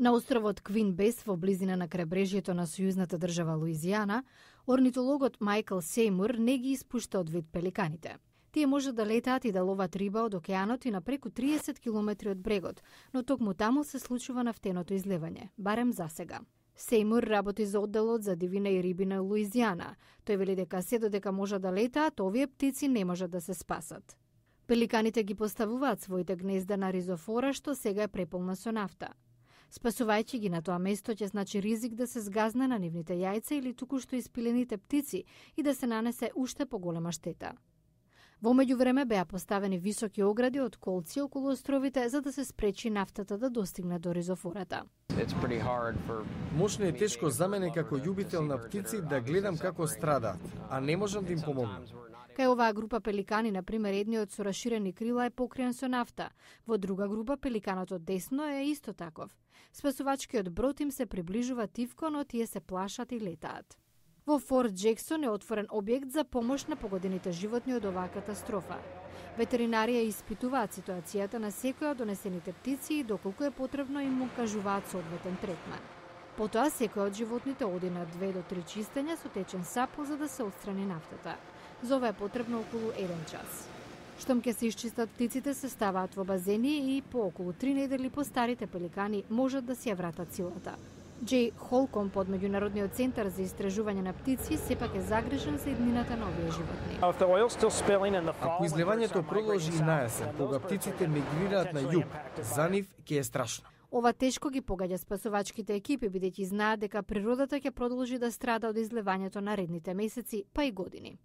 На островот Квин Бес во близина на крајбрежјето на сојузната држава Луизијана, орнитологот Майкл Сеймур не ги испушта од вид пеликаните. Тие можат да летаат и да ловат риба од океанот и на преку 30 километри од брегот, но токму таму се случува нафтеното излевање, барем за сега. Сеймур работи за одделот за дивина и риби на Луизијана. Тој вели дека се додека можат да летаат, овие птици не можат да се спасат. Пеликаните ги поставуваат своите гнезда на ризофора, што сега е преполна со нафта. Спасувајќи ги на тоа место ќе значи ризик да се згазне на нивните јајца или токушто испилените птици и да се нанесе уште поголема штета. Во меѓувреме беа поставени високи огради од колци околу островите за да се спречи нафтата да достигне до ризофората. Мошно е тешко за мене како љубител на птици да гледам како страдаат, а не можам да им помогнам. Кај оваа група пеликани, например, едниот со расширени крила е покриен со нафта. Во друга група, пеликанот од десно е исто таков. Спасувачкиот брод им се приближува тивко, но тие се плашат и летаат. Во Форт Джексон е отворен објект за помош на погодените животни од оваа катастрофа. Ветеринарија испитуваат ситуацијата на секоја од донесените птици и доколку е потребно им му кажуваат соодветен третман. Потоа секој од животните оди на 2 до 3 чистења со течен сапун за да се отстрани нафтата. За ова е потребно околу 1 час. Штом ќе се исчистат птиците, се ставаат во базени и по околу 3 недели постарите пеликани можат да си ја вратат силата. Джей Холком од Меѓународниот центар за истражување на птици сепак е загрижен за иднината на овие животни. Ако излевањето продолжи и наесен, кога птиците мигрираат на југ, за нив ќе е страшно. Ова тешко ги погаѓа спасувачките екипи, бидејќи знаат дека природата ќе продолжи да страда од излевањето наредните месеци, па и години.